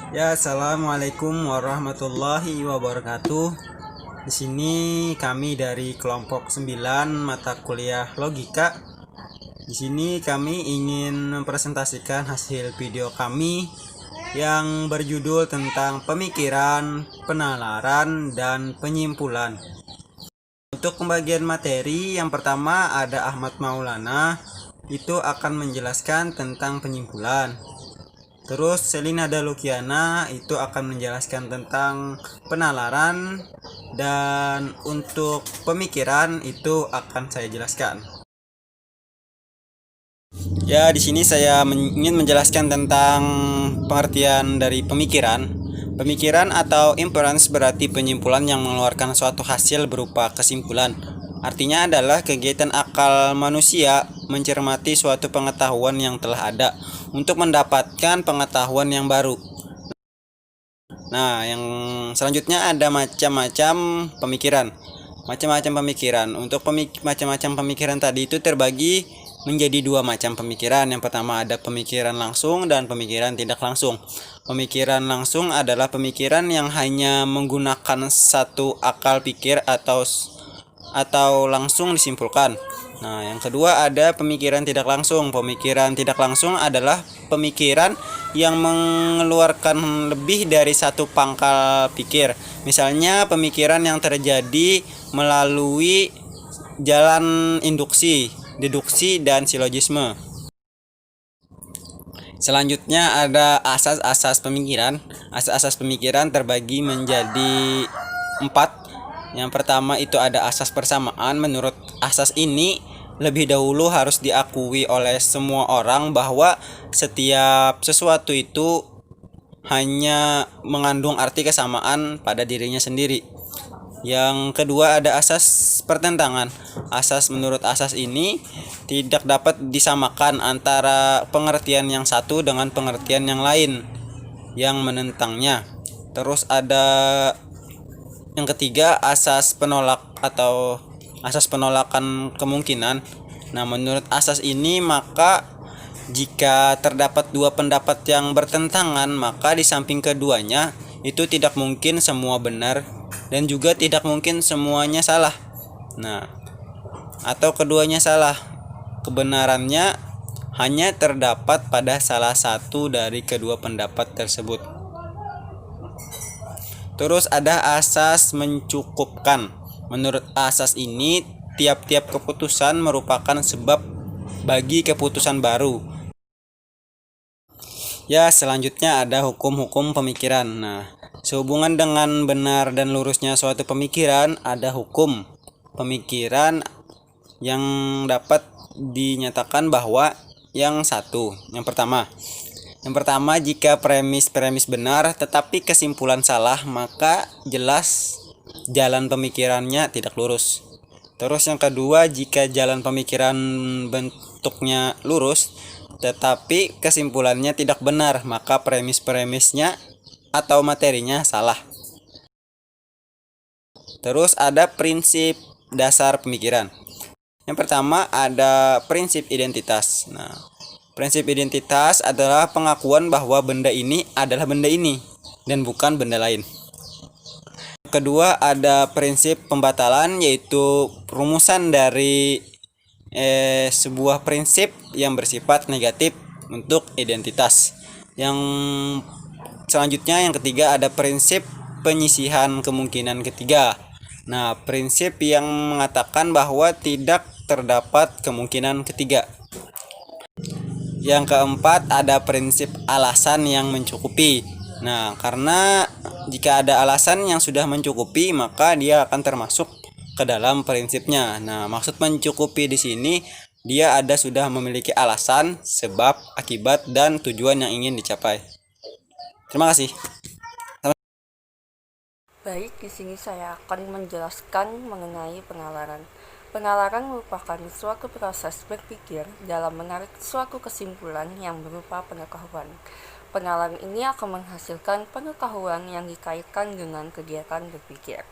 Ya, assalamualaikum warahmatullahi wabarakatuh. Di sini kami dari kelompok 9 mata kuliah logika. Di sini kami ingin mempresentasikan hasil video kami yang berjudul tentang pemikiran, penalaran, dan penyimpulan. Untuk pembagian materi, yang pertama ada Ahmad Maulana, itu akan menjelaskan tentang penyimpulan. Terus Selina Dalukiana itu akan menjelaskan tentang penalaran, dan untuk pemikiran itu akan saya jelaskan. Ya, di sini saya ingin menjelaskan tentang pengertian dari pemikiran. Pemikiran atau inference berarti penyimpulan yang mengeluarkan suatu hasil berupa kesimpulan. Artinya adalah kegiatan akal manusia mencermati suatu pengetahuan yang telah ada untuk mendapatkan pengetahuan yang baru. Nah, yang selanjutnya ada macam-macam pemikiran. Macam-macam pemikiran. Untuk macam-macam pemikiran tadi itu terbagi menjadi dua macam pemikiran. Yang pertama ada pemikiran langsung dan pemikiran tidak langsung. Pemikiran langsung adalah pemikiran yang hanya menggunakan satu akal pikir atau langsung disimpulkan. Nah, yang kedua ada pemikiran tidak langsung. Pemikiran tidak langsung adalah pemikiran yang mengeluarkan lebih dari satu pangkal pikir. Misalnya pemikiran yang terjadi melalui jalan induksi, deduksi, dan silogisme. Selanjutnya ada asas-asas pemikiran. Asas-asas pemikiran terbagi menjadi 4. Yang pertama itu ada asas persamaan. Menurut asas ini lebih dahulu harus diakui oleh semua orang bahwa setiap sesuatu itu hanya mengandung arti kesamaan pada dirinya sendiri. Yang kedua ada asas pertentangan. Menurut asas ini tidak dapat disamakan antara pengertian yang satu dengan pengertian yang lain yang menentangnya. Terus ada yang ketiga asas penolak atau asas penolakan kemungkinan. Nah, menurut asas ini maka jika terdapat dua pendapat yang bertentangan, maka di samping keduanya itu tidak mungkin semua benar dan juga tidak mungkin semuanya salah. Nah, atau keduanya salah. Kebenarannya hanya terdapat pada salah satu dari kedua pendapat tersebut. Terus ada asas mencukupkan. Menurut asas ini, tiap-tiap keputusan merupakan sebab bagi keputusan baru. Ya, selanjutnya ada hukum-hukum pemikiran. Nah, sehubungan dengan benar dan lurusnya suatu pemikiran, ada hukum pemikiran yang dapat dinyatakan bahwa yang pertama, jika premis benar tetapi kesimpulan salah, maka jelas jalan pemikirannya tidak lurus. Terus yang kedua, jika jalan pemikiran bentuknya lurus tetapi kesimpulannya tidak benar, maka premisnya atau materinya salah. Terus ada prinsip dasar pemikiran. Yang pertama ada prinsip identitas. Nah, prinsip identitas adalah pengakuan bahwa benda ini adalah benda ini dan bukan benda lain. Kedua ada prinsip pembatalan, yaitu rumusan dari sebuah prinsip yang bersifat negatif untuk identitas. Yang selanjutnya yang ketiga ada prinsip penyisihan kemungkinan ketiga. Nah, prinsip yang mengatakan bahwa tidak terdapat kemungkinan ketiga. Yang keempat ada prinsip alasan yang mencukupi. Nah, karena jika ada alasan yang sudah mencukupi, maka dia akan termasuk ke dalam prinsipnya. Nah, maksud mencukupi di sini dia sudah memiliki alasan, sebab, akibat, dan tujuan yang ingin dicapai. Terima kasih. Baik, di sini saya akan menjelaskan mengenai pengalaran. Pengalaran merupakan suatu proses berpikir dalam menarik suatu kesimpulan yang berupa pengetahuan. Pengalaran ini akan menghasilkan pengetahuan yang dikaitkan dengan kegiatan berpikir.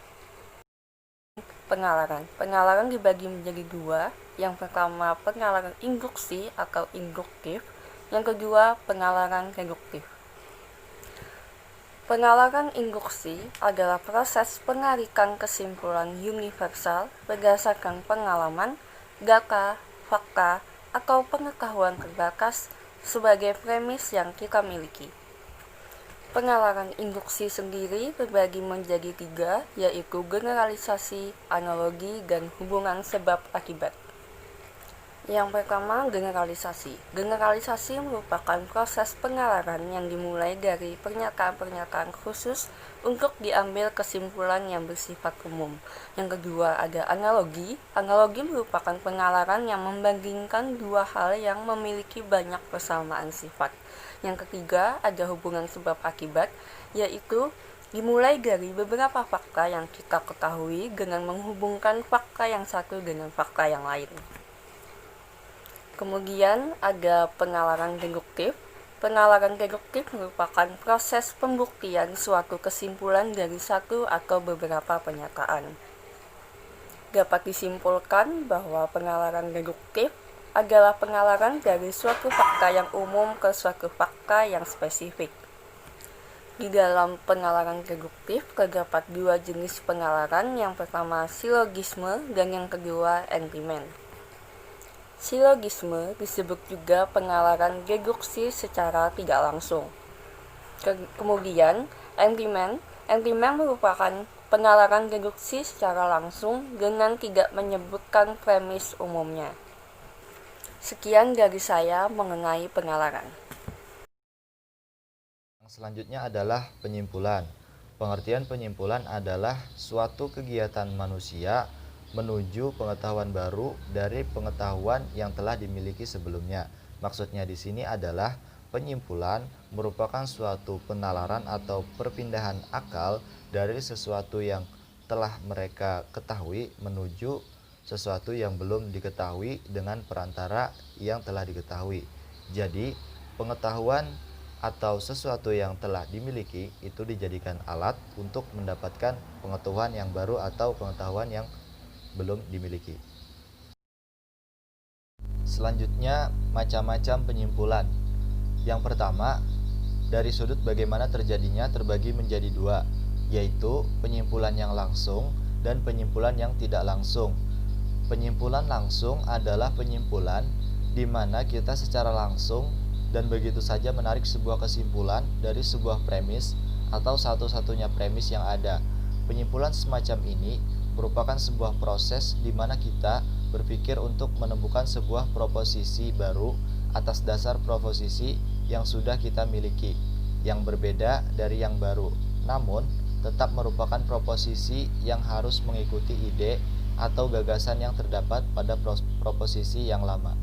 Pengalaran dibagi menjadi dua. Yang pertama, pengalaran induksi atau induktif. Yang kedua, pengalaran reduktif. Pengalaran induksi adalah proses penarikan kesimpulan universal berdasarkan pengalaman, data, fakta, atau pengetahuan terbatas sebagai premis yang kita miliki. Pengalaran induksi sendiri terbagi menjadi 3, yaitu generalisasi, analogi, dan hubungan sebab akibat. Yang pertama, generalisasi. Generalisasi merupakan proses pengalaran yang dimulai dari pernyataan-pernyataan khusus untuk diambil kesimpulan yang bersifat umum. Yang kedua, ada analogi. Analogi merupakan pengalaran yang membandingkan dua hal yang memiliki banyak persamaan sifat. Yang ketiga, ada hubungan sebab akibat, yaitu dimulai dari beberapa fakta yang kita ketahui dengan menghubungkan fakta yang satu dengan fakta yang lain. Kemudian ada pengalaran deduktif. Pengalaran deduktif merupakan proses pembuktian suatu kesimpulan dari satu atau beberapa pernyataan. Dapat disimpulkan bahwa pengalaran deduktif adalah pengalaran dari suatu fakta yang umum ke suatu fakta yang spesifik. Di dalam pengalaran deduktif terdapat dua jenis pengalaran, yang pertama silogisme dan yang kedua entitlement. Silogisme disebut juga pengalaran deduksi secara tidak langsung. Kemudian, entitlement merupakan pengalaran deduksi secara langsung dengan tidak menyebutkan premis umumnya. Sekian dari saya mengenai pengalaran. Selanjutnya adalah penyimpulan. Pengertian penyimpulan adalah suatu kegiatan manusia menuju pengetahuan baru dari pengetahuan yang telah dimiliki sebelumnya. Maksudnya di sini adalah penyimpulan merupakan suatu penalaran atau perpindahan akal dari sesuatu yang telah mereka ketahui menuju sesuatu yang belum diketahui dengan perantara yang telah diketahui. Jadi, pengetahuan atau sesuatu yang telah dimiliki itu dijadikan alat untuk mendapatkan pengetahuan yang baru atau pengetahuan yang belum dimiliki. Selanjutnya, macam-macam penyimpulan. Yang pertama, dari sudut bagaimana terjadinya terbagi menjadi dua, yaitu penyimpulan yang langsung dan penyimpulan yang tidak langsung. Penyimpulan langsung adalah penyimpulan di mana kita secara langsung dan begitu saja menarik sebuah kesimpulan dari sebuah premis atau satu-satunya premis yang ada. Penyimpulan semacam ini merupakan sebuah proses di mana kita berpikir untuk menemukan sebuah proposisi baru atas dasar proposisi yang sudah kita miliki, yang berbeda dari yang baru, namun tetap merupakan proposisi yang harus mengikuti ide atau gagasan yang terdapat pada proposisi yang lama.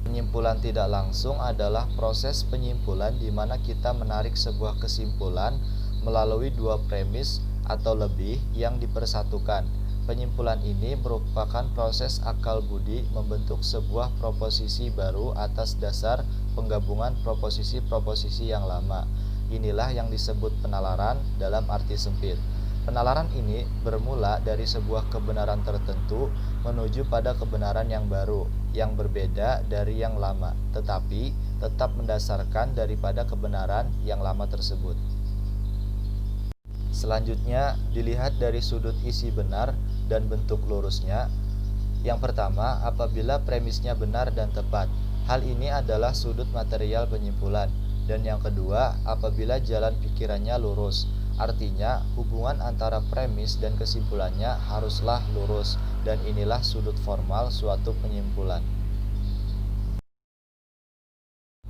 Penyimpulan tidak langsung adalah proses penyimpulan di mana kita menarik sebuah kesimpulan melalui dua premis atau lebih yang dipersatukan. Penyimpulan ini merupakan proses akal budi membentuk sebuah proposisi baru atas dasar penggabungan proposisi-proposisi yang lama. Inilah yang disebut penalaran dalam arti sempit. Penalaran ini bermula dari sebuah kebenaran tertentu menuju pada kebenaran yang baru, yang berbeda dari yang lama, tetapi tetap mendasarkan daripada kebenaran yang lama tersebut. Selanjutnya, dilihat dari sudut isi benar dan bentuk lurusnya. Yang pertama, apabila premisnya benar dan tepat. Hal ini adalah sudut material penyimpulan. Dan yang kedua, apabila jalan pikirannya lurus. Artinya, hubungan antara premis dan kesimpulannya haruslah lurus. Dan inilah sudut formal suatu penyimpulan.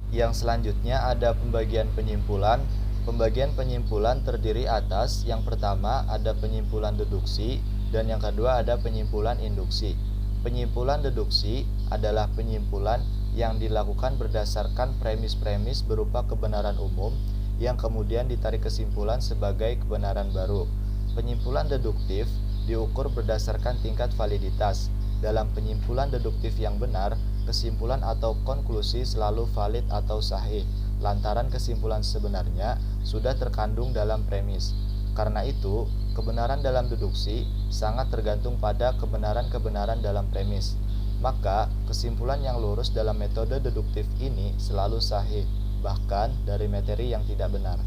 Yang selanjutnya ada pembagian penyimpulan. Pembagian penyimpulan terdiri atas yang pertama ada penyimpulan deduksi dan yang kedua ada penyimpulan induksi. Penyimpulan deduksi adalah penyimpulan yang dilakukan berdasarkan premis-premis berupa kebenaran umum yang kemudian ditarik kesimpulan sebagai kebenaran baru. Penyimpulan deduktif diukur berdasarkan tingkat validitas. Dalam penyimpulan deduktif yang benar, kesimpulan atau konklusi selalu valid atau sahih, lantaran kesimpulan sebenarnya sudah terkandung dalam premis. Karena itu, kebenaran dalam deduksi sangat tergantung pada kebenaran-kebenaran dalam premis. Maka, kesimpulan yang lurus dalam metode deduktif ini selalu sahih, bahkan dari materi yang tidak benar.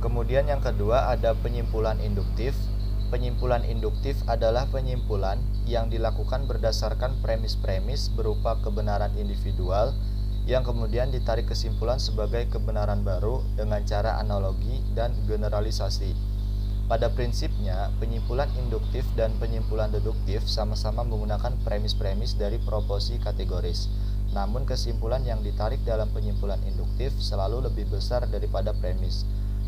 Kemudian yang kedua ada penyimpulan induktif. Penyimpulan induktif adalah penyimpulan yang dilakukan berdasarkan premis-premis berupa kebenaran individual yang kemudian ditarik kesimpulan sebagai kebenaran baru dengan cara analogi dan generalisasi. Pada prinsipnya, penyimpulan induktif dan penyimpulan deduktif sama-sama menggunakan premis-premis dari proposi kategoris. Namun kesimpulan yang ditarik dalam penyimpulan induktif selalu lebih besar daripada premis.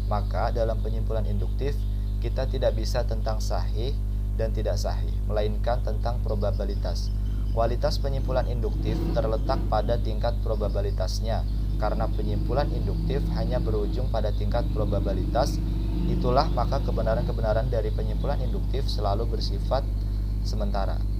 Maka dalam penyimpulan induktif, kita tidak bisa tentang sahih dan tidak sahih, melainkan tentang probabilitas. Kualitas penyimpulan induktif terletak pada tingkat probabilitasnya. Karena penyimpulan induktif hanya berujung pada tingkat probabilitas, itulah maka kebenaran-kebenaran dari penyimpulan induktif selalu bersifat sementara.